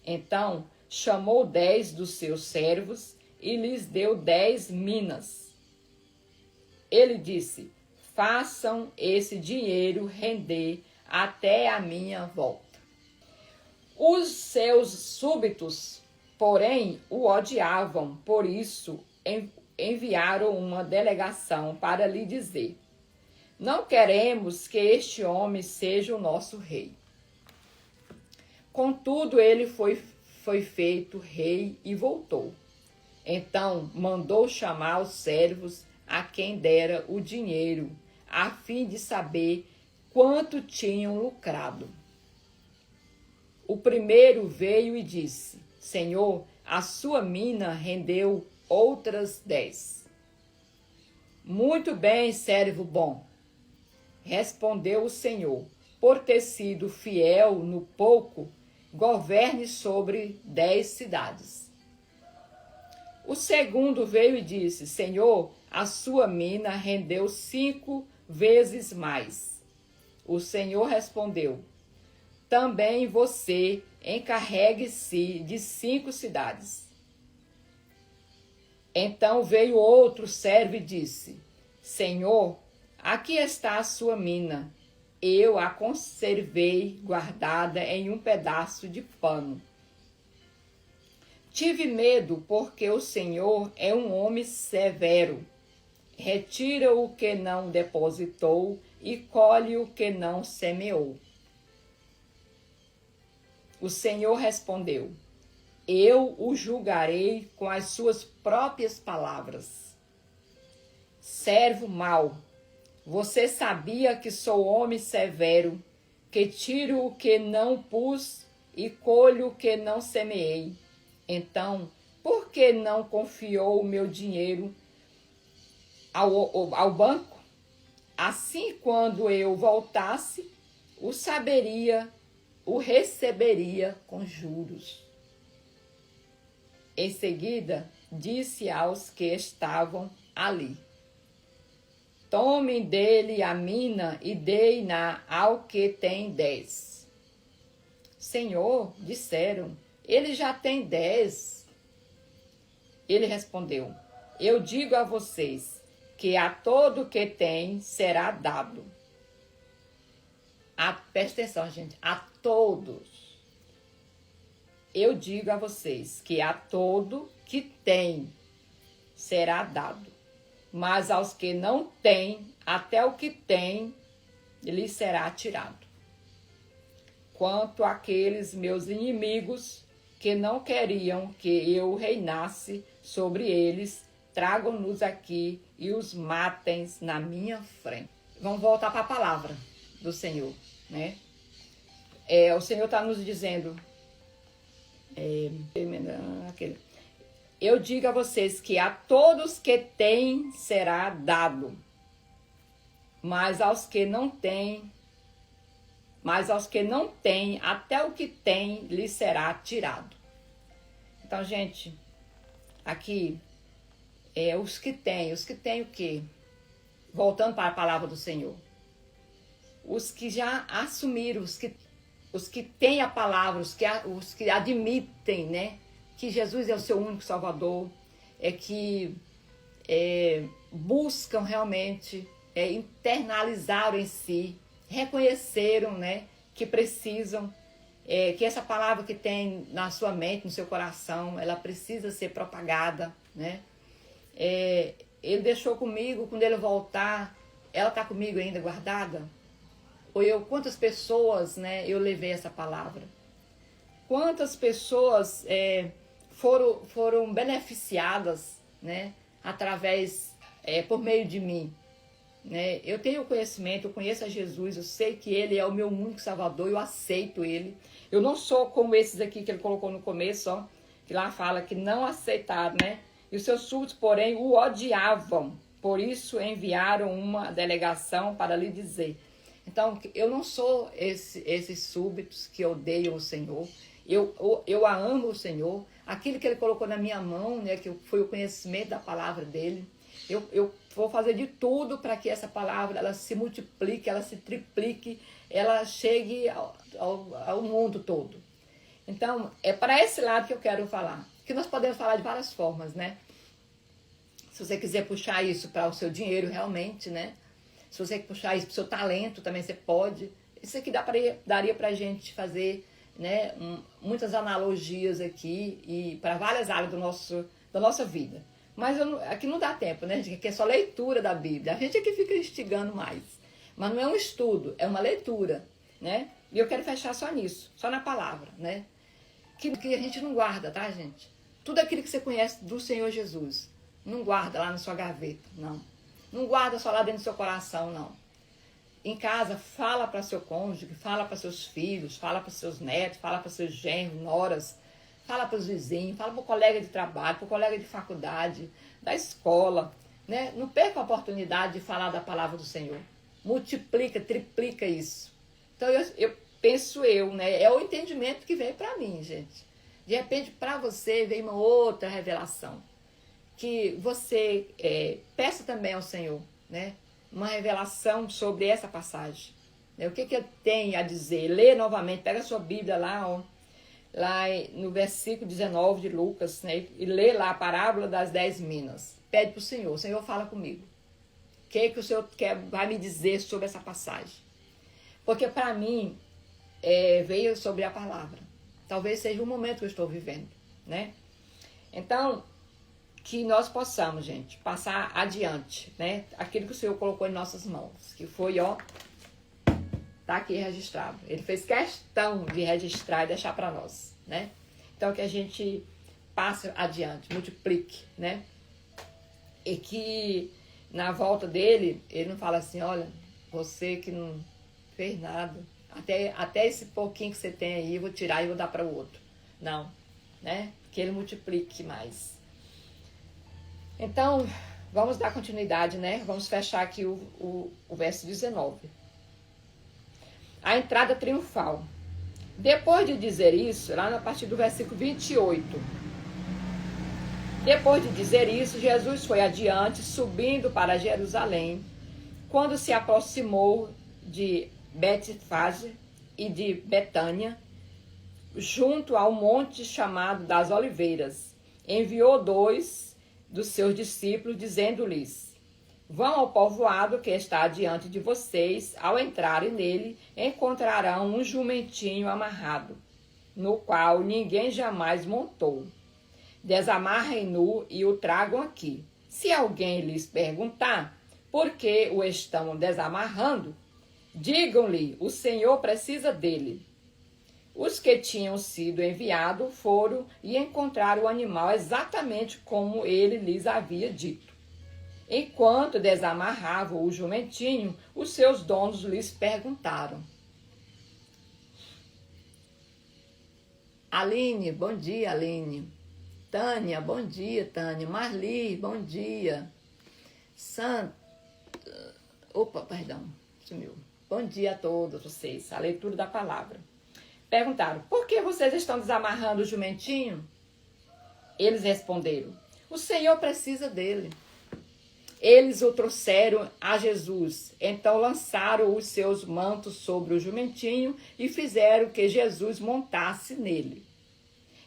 Então chamou 10 dos seus servos e lhes deu 10 minas. Ele disse: façam esse dinheiro render até a minha volta. Os seus súditos, porém, o odiavam, por isso enviaram uma delegação para lhe dizer: não queremos que este homem seja o nosso rei. Contudo, ele foi feito rei e voltou. Então mandou chamar os servos a quem dera o dinheiro, a fim de saber quanto tinham lucrado. O primeiro veio e disse: Senhor, a sua mina rendeu outras 10. Muito bem, servo bom, respondeu o Senhor, por ter sido fiel no pouco, governe sobre 10 cidades. O segundo veio e disse: Senhor, a sua mina rendeu 5 vezes mais. O Senhor respondeu: também você encarregue-se de 5 cidades. Então veio outro servo e disse: Senhor, aqui está a sua mina. Eu a conservei guardada em um pedaço de pano. Tive medo, porque o Senhor é um homem severo. Retira o que não depositou e colhe o que não semeou. O Senhor respondeu: eu o julgarei com as suas próprias palavras. Servo mau, você sabia que sou homem severo, que tiro o que não pus e colho o que não semeei. Então, por que não confiou o meu dinheiro ao banco? Assim, quando eu voltasse, o receberia com juros. Em seguida, disse aos que estavam ali: tomem dele a mina e deem-na ao que tem 10. Senhor, disseram, ele já tem 10. Ele respondeu: eu digo a vocês que a todo que tem será dado. Presta atenção, gente, a todos. Eu digo a vocês que a todo que tem será dado, mas aos que não têm, até o que tem lhes será tirado. Quanto àqueles meus inimigos que não queriam que eu reinasse sobre eles, tragam-nos aqui e os matem na minha frente. Vamos voltar para a palavra do Senhor, né? O Senhor está nos dizendo, eu digo a vocês que a todos que têm será dado, mas aos que não têm, até o que tem lhes será tirado. Então, gente, aqui os que têm o quê? Voltando para a palavra do Senhor. Os que já assumiram, os que têm a palavra, os que admitem, né, que Jesus é o seu único Salvador, que buscam realmente internalizaram em si, reconheceram, né, que precisam, que essa palavra que tem na sua mente, no seu coração, ela precisa ser propagada, né? Ele deixou comigo, quando ele voltar, ela está comigo ainda guardada? Quantas pessoas, né, eu levei essa palavra? Quantas pessoas foram beneficiadas, né, através, por meio de mim? Né? Eu tenho conhecimento, eu conheço a Jesus, eu sei que Ele é o meu único Salvador, eu aceito Ele. Eu não sou como esses aqui que ele colocou no começo, ó, que lá fala que não aceitaram, né? E os seus súditos, porém, o odiavam. Por isso enviaram uma delegação para lhe dizer. Então, eu não sou esses súditos que odeiam o Senhor. Eu amo o Senhor. Aquilo que Ele colocou na minha mão, né, que foi o conhecimento da palavra dEle. Eu vou fazer de tudo para que essa palavra ela se multiplique, ela se triplique, ela chegue ao mundo todo. Então, é para esse lado que eu quero falar. Que nós podemos falar de várias formas, né? Se você quiser puxar isso para o seu dinheiro realmente, né? Se você puxar isso para o seu talento, também você pode. Isso aqui daria para a gente fazer, né, muitas analogias aqui e para várias áreas da nossa vida. Mas aqui não dá tempo, né? Aqui é só leitura da Bíblia. A gente aqui fica instigando mais. Mas não é um estudo, é uma leitura, né? E eu quero fechar só nisso, só na palavra, né? Que a gente não guarda, tá, gente? Tudo aquilo que você conhece do Senhor Jesus, não guarda lá na sua gaveta, não. Não guarda só lá dentro do seu coração, não. Em casa, fala para seu cônjuge, fala para seus filhos, fala para seus netos, fala para seus genros, noras, fala para os vizinhos, fala para o colega de trabalho, para o colega de faculdade, da escola, né? Não perca a oportunidade de falar da palavra do Senhor. Multiplica, triplica isso. Então, eu penso né? É o entendimento que veio para mim, gente. De repente, para você, veio uma outra revelação. Que você peça também ao Senhor, né? Uma revelação sobre essa passagem. Né? O que ele tem a dizer? Lê novamente, pega a sua Bíblia lá, ó. Lá no versículo 19 de Lucas, né, e lê lá a parábola das 10 minas. Pede para o Senhor fala comigo. O que o Senhor vai me dizer sobre essa passagem? Porque para mim, veio sobre a palavra. Talvez seja o momento que eu estou vivendo, né? Então, que nós possamos, gente, passar adiante, né? Aquilo que o Senhor colocou em nossas mãos, que foi, ó, tá aqui registrado. Ele fez questão de registrar e deixar para nós, né? Então, que a gente passe adiante, multiplique, né? E que na volta dele, ele não fala assim, olha, você que não fez nada, até esse pouquinho que você tem aí, eu vou tirar e vou dar para o outro. Não, né? Que ele multiplique mais. Então, vamos dar continuidade, né? Vamos fechar aqui o verso 19. A entrada triunfal. Depois de dizer isso, lá a partir do versículo 28. Depois de dizer isso, Jesus foi adiante, subindo para Jerusalém. Quando se aproximou de Betfage e de Betânia, junto ao monte chamado das Oliveiras, enviou 2 dos seus discípulos, dizendo-lhes: vão ao povoado que está diante de vocês. Ao entrarem nele, encontrarão um jumentinho amarrado, no qual ninguém jamais montou. Desamarrem-no e o tragam aqui. Se alguém lhes perguntar por que o estão desamarrando, digam-lhe: o Senhor precisa dele. Os que tinham sido enviados foram e encontraram o animal exatamente como ele lhes havia dito. Enquanto desamarravam o jumentinho, os seus donos lhes perguntaram: Aline, bom dia, Aline. Tânia, bom dia, Tânia. Marli, bom dia. Perdão, sumiu. Bom dia a todos vocês. A leitura da palavra. Perguntaram: por que vocês estão desamarrando o jumentinho? Eles responderam: o Senhor precisa dele. eles o trouxeram a Jesus. Então lançaram os seus mantos sobre o jumentinho e fizeram que Jesus montasse nele.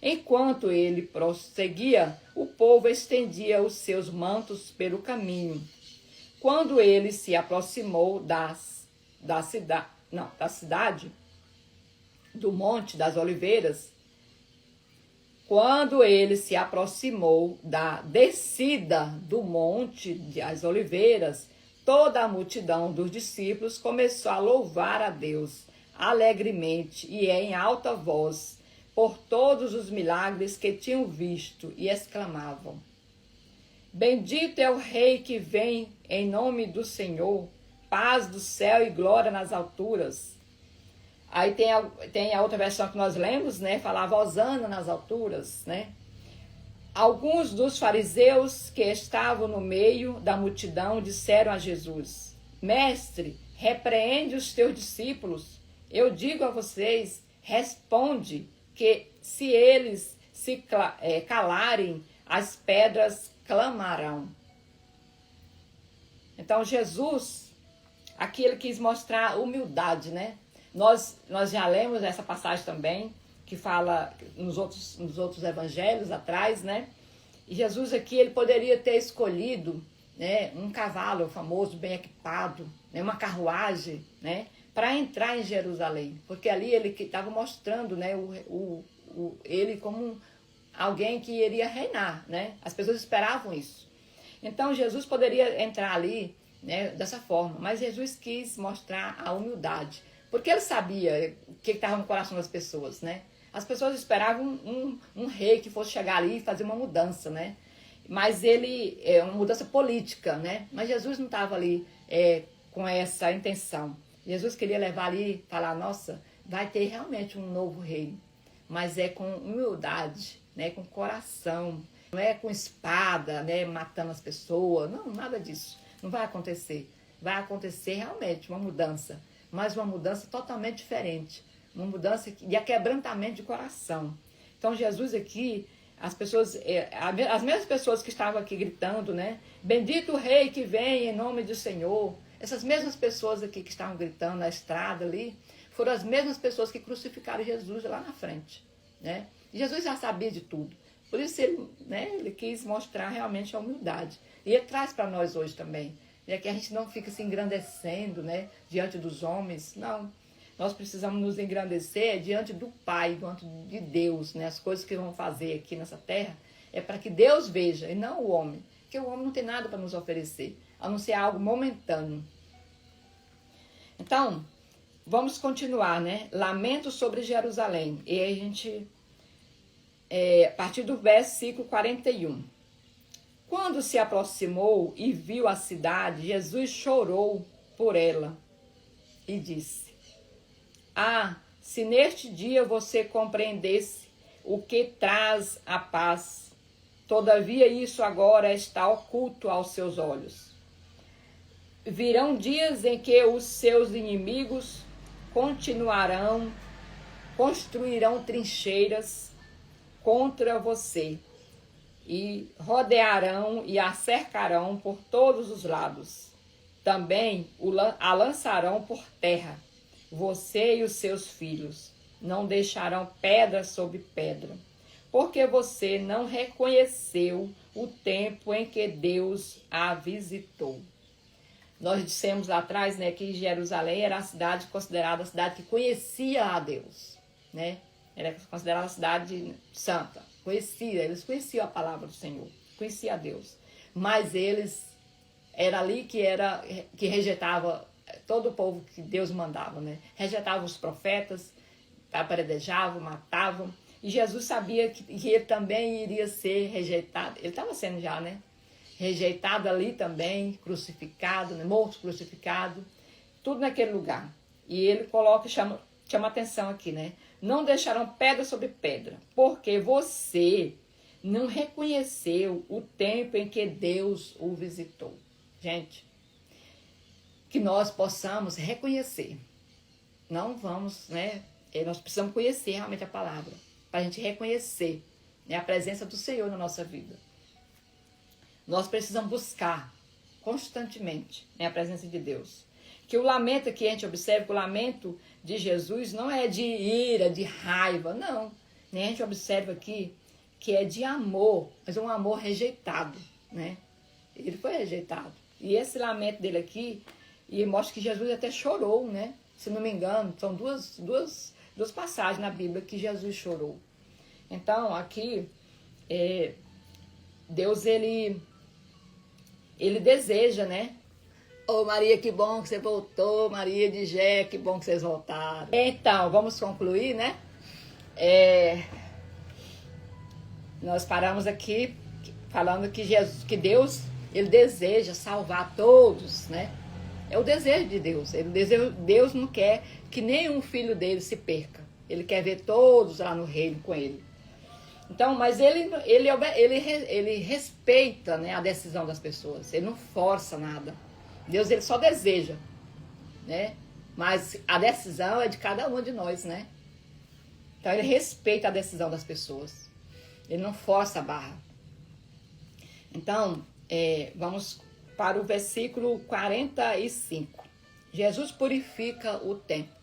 Enquanto ele prosseguia, o povo estendia os seus mantos pelo caminho. Quando ele se aproximou da cidade, do Monte das Oliveiras, quando ele se aproximou da descida do Monte das Oliveiras, toda a multidão dos discípulos começou a louvar a Deus alegremente e em alta voz por todos os milagres que tinham visto e exclamavam: Bendito é o Rei que vem em nome do Senhor, paz do céu e glória nas alturas. Aí tem a outra versão que nós lemos, né? Falava hosana nas alturas, né? Alguns dos fariseus que estavam no meio da multidão disseram a Jesus: Mestre, repreende os teus discípulos. Eu digo a vocês, responde que se eles se calarem, as pedras clamarão. Então Jesus, aqui ele quis mostrar humildade, né? Nós já lemos essa passagem também, que fala nos outros evangelhos atrás, né? E Jesus aqui, ele poderia ter escolhido, né, um cavalo famoso, bem equipado, né, uma carruagem, né, para entrar em Jerusalém. Porque ali ele estava mostrando, né, ele como alguém que iria reinar, né? As pessoas esperavam isso. Então Jesus poderia entrar ali, né, dessa forma, mas Jesus quis mostrar a humildade. Porque ele sabia o que estava no coração das pessoas, né? As pessoas esperavam um rei que fosse chegar ali e fazer uma mudança, né? Mas uma mudança política, né? Mas Jesus não estava ali com essa intenção. Jesus queria levar ali, falar, nossa, vai ter realmente um novo rei. Mas é com humildade, né? Com coração. Não é com espada, né? Matando as pessoas. Não, nada disso. Não vai acontecer. Vai acontecer realmente uma mudança. Mas uma mudança totalmente diferente, uma mudança de aquebrantamento de coração. Então Jesus aqui, as mesmas pessoas que estavam aqui gritando, né? Bendito o Rei que vem em nome do Senhor. Essas mesmas pessoas aqui que estavam gritando na estrada ali, foram as mesmas pessoas que crucificaram Jesus lá na frente, né? E Jesus já sabia de tudo. Por isso ele quis mostrar realmente a humildade. E ele traz para nós hoje também. É que a gente não fica se engrandecendo, né, diante dos homens. Não, nós precisamos nos engrandecer diante do Pai, diante de Deus, né? As coisas que vamos fazer aqui nessa terra é para que Deus veja e não o homem. Porque o homem não tem nada para nos oferecer, a não ser algo momentâneo. Então, vamos continuar, né? Lamento sobre Jerusalém. E aí a gente, a partir do versículo 41. Quando se aproximou e viu a cidade, Jesus chorou por ela e disse: Ah, se neste dia você compreendesse o que traz a paz, todavia isso agora está oculto aos seus olhos. Virão dias em que os seus inimigos construirão trincheiras contra você, e rodearão e a cercarão por todos os lados. Também a lançarão por terra, você e os seus filhos. Não deixarão pedra sobre pedra, porque você não reconheceu o tempo em que Deus a visitou. Nós dissemos lá atrás, né, que Jerusalém era a cidade considerada a cidade que conhecia a Deus, né? Era considerada a cidade santa. Eles conheciam a palavra do Senhor, conheciam a Deus. Mas era ali que rejeitava todo o povo que Deus mandava, né? Rejeitavam os profetas, apredejavam, matavam. E Jesus sabia que ele também iria ser rejeitado. Ele estava sendo já, né? Rejeitado ali também, crucificado, né? Morto, crucificado, tudo naquele lugar. E ele chama atenção aqui, né? Não deixarão pedra sobre pedra, porque você não reconheceu o tempo em que Deus o visitou. Gente, que nós possamos reconhecer. Não vamos, né? Nós precisamos conhecer realmente a palavra, para a gente reconhecer, né, a presença do Senhor na nossa vida. Nós precisamos buscar constantemente, né, a presença de Deus. Que o lamento que a gente observa, que o lamento de Jesus não é de ira, de raiva, não. Né? A gente observa aqui que é de amor, mas um amor rejeitado, né? Ele foi rejeitado. E esse lamento dele aqui, e mostra que Jesus até chorou, né? Se não me engano, são duas passagens na Bíblia que Jesus chorou. Então, aqui, Deus, ele deseja, né? Ô Maria, que bom que você voltou. Maria de Gé, que bom que vocês voltaram. Então, vamos concluir, né? Nós paramos aqui falando que Deus, ele deseja salvar todos, né? É o desejo de Deus. Deus não quer que nenhum filho dele se perca. Ele quer ver todos lá no reino com ele. Então, mas ele respeita, né, a decisão das pessoas. Ele não força nada. Deus, ele só deseja, né? Mas a decisão é de cada um de nós, né? Então, ele respeita a decisão das pessoas. Ele não força a barra. Então, vamos para o versículo 45. Jesus purifica o templo.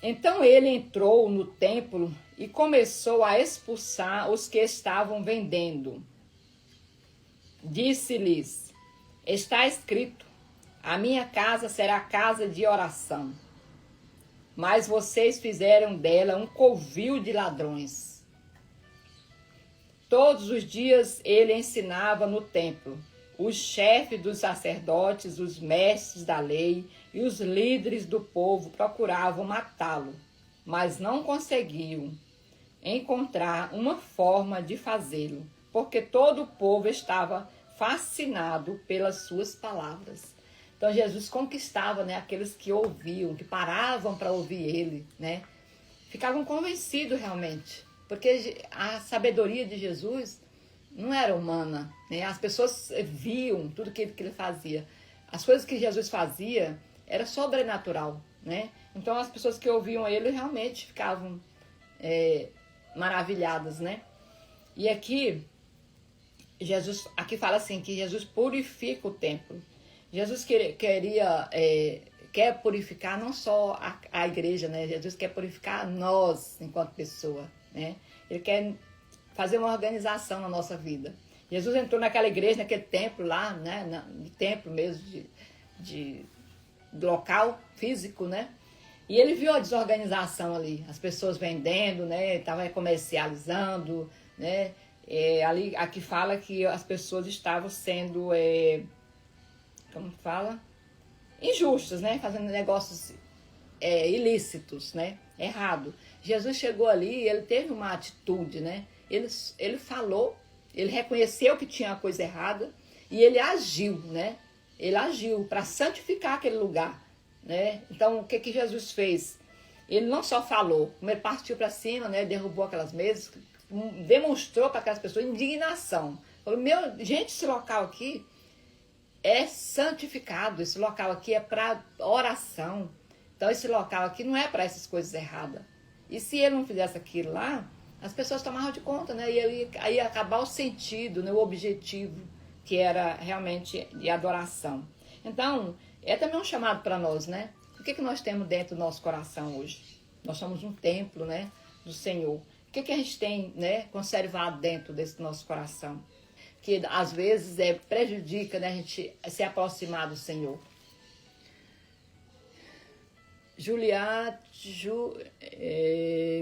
Então ele entrou no templo e começou a expulsar os que estavam vendendo. Disse-lhes: está escrito, a minha casa será casa de oração. Mas vocês fizeram dela um covil de ladrões. Todos os dias ele ensinava no templo. Os chefes dos sacerdotes, os mestres da lei e os líderes do povo procuravam matá-lo, mas não conseguiam encontrar uma forma de fazê-lo, porque todo o povo estava fascinado pelas suas palavras. Então Jesus conquistava, né, aqueles que ouviam, que paravam para ouvir ele, né? Ficavam convencidos realmente, porque a sabedoria de Jesus não era humana, né? As pessoas viam tudo que ele fazia. As coisas que Jesus fazia era sobrenatural, né? Então as pessoas que ouviam ele realmente ficavam maravilhadas, né? E aqui Jesus, aqui fala assim, que Jesus purifica o templo. Jesus quer purificar não só a igreja, né? Jesus quer purificar nós enquanto pessoa, né? Ele quer fazer uma organização na nossa vida. Jesus entrou naquela igreja, naquele templo lá, né? No templo mesmo, de local físico, né? E ele viu a desorganização ali, as pessoas vendendo, né? Estavam comercializando, né? Aqui fala que as pessoas estavam sendo, como fala? Injustas, né? Fazendo negócios ilícitos, né? Errado. Jesus chegou ali e ele teve uma atitude, né? Ele falou, ele reconheceu que tinha uma coisa errada e ele agiu, né? Ele agiu para santificar aquele lugar, né? Então, o que Jesus fez? Ele não só falou, como ele partiu para cima, né? Derrubou aquelas mesas, demonstrou para aquelas pessoas indignação. Falou, gente, esse local aqui é santificado, esse local aqui é para oração. Então, esse local aqui não é para essas coisas erradas. E se ele não fizesse aquilo lá, as pessoas tomavam de conta, né? E aí ia acabar o sentido, né? O objetivo, que era realmente de adoração. Então, é também um chamado para nós, né? O que nós temos dentro do nosso coração hoje? Nós somos um templo, né? Do Senhor. O que a gente tem, né? Conservado dentro desse nosso coração? Que às vezes prejudica, né? A gente se aproximar do Senhor.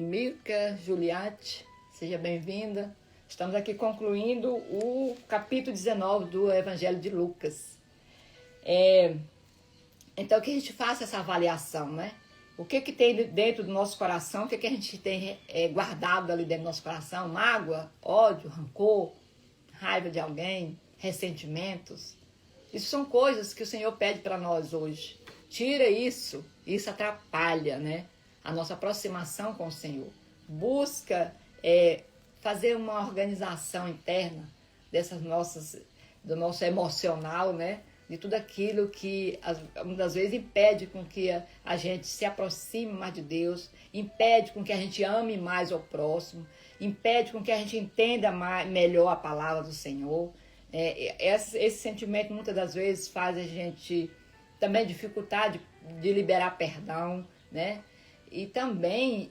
Mirka Juliette, seja bem-vinda. Estamos aqui concluindo o capítulo 19 do Evangelho de Lucas. Então, que a gente faça essa avaliação, né? O que tem dentro do nosso coração, o que a gente tem guardado ali dentro do nosso coração? Mágoa, ódio, rancor, raiva de alguém, ressentimentos. Isso são coisas que o Senhor pede para nós hoje. Tira isso, isso atrapalha, né, a nossa aproximação com o Senhor. Busca fazer uma organização interna do nosso emocional, né, de tudo aquilo que muitas vezes impede com que a gente se aproxime mais de Deus, impede com que a gente ame mais ao próximo, impede com que a gente entenda melhor a palavra do Senhor. Esse sentimento muitas das vezes faz a gente também dificultar de liberar perdão, né? E também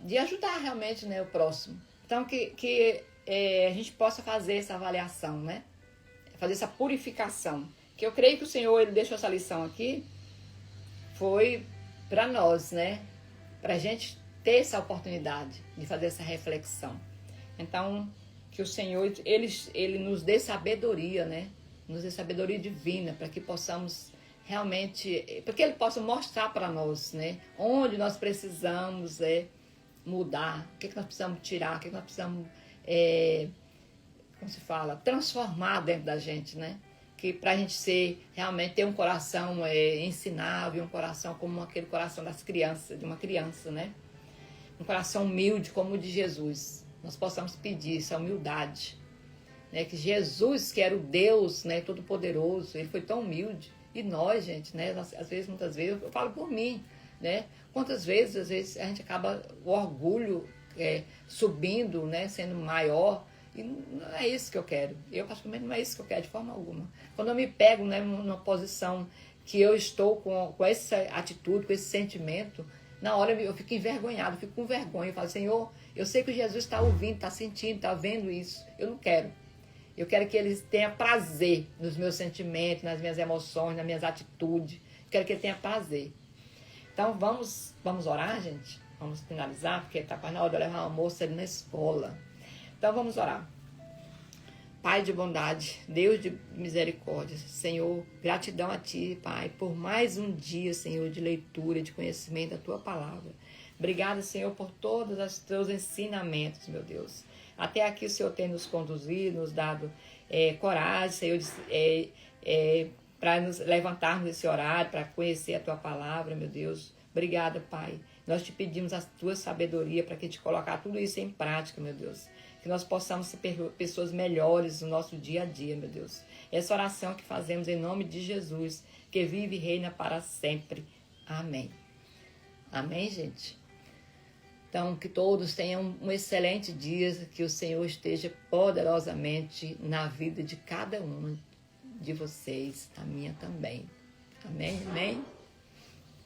de ajudar realmente, né, o próximo. Então, que a gente possa fazer essa avaliação, né? Fazer essa purificação. Que eu creio que o Senhor, Ele deixou essa lição aqui, foi para nós, né? Para a gente ter essa oportunidade de fazer essa reflexão. Então, que o Senhor, Ele nos dê sabedoria, né? Nos dê sabedoria divina, para que possamos realmente, para que Ele possa mostrar para nós, né? Onde nós precisamos mudar, o que nós precisamos tirar, o que nós precisamos, como se fala, transformar dentro da gente, né? Que para a gente realmente ter um coração ensinável, um coração como aquele coração das crianças, de uma criança, né? Um coração humilde como o de Jesus. Nós possamos pedir essa humildade, né? Que Jesus, que era o Deus, né, Todo-Poderoso, Ele foi tão humilde. E nós, gente, né? Às vezes, muitas vezes, eu falo por mim, né? Quantas vezes, às vezes, a gente acaba o orgulho subindo, né? Sendo maior. E não é isso que eu quero. Eu, particularmente, não é isso que eu quero de forma alguma. Quando eu me pego, né, numa posição que eu estou com essa atitude, com esse sentimento, na hora eu fico envergonhado, eu fico com vergonha. Eu falo, Senhor, eu sei que Jesus está ouvindo, está sentindo, está vendo isso. Eu não quero. Eu quero que Ele tenha prazer nos meus sentimentos, nas minhas emoções, nas minhas atitudes. Eu quero que Ele tenha prazer. Então, vamos orar, gente? Vamos finalizar, porque está quase na hora de levar uma moça ali na escola. Então vamos orar. Pai de bondade, Deus de misericórdia, Senhor, gratidão a Ti, Pai, por mais um dia, Senhor, de leitura, de conhecimento da Tua palavra. Obrigada, Senhor, por todos os Teus ensinamentos, meu Deus. Até aqui o Senhor tem nos conduzido, nos dado coragem, Senhor, para nos levantarmos nesse horário, para conhecer a Tua palavra, meu Deus. Obrigada, Pai. Nós te pedimos a Tua sabedoria para que te colocar tudo isso em prática, meu Deus. Que nós possamos ser pessoas melhores no nosso dia a dia, meu Deus. Essa oração que fazemos em nome de Jesus, que vive e reina para sempre. Amém. Amém, gente? Então, que todos tenham um excelente dia, que o Senhor esteja poderosamente na vida de cada um de vocês, a minha também. Amém? Amém?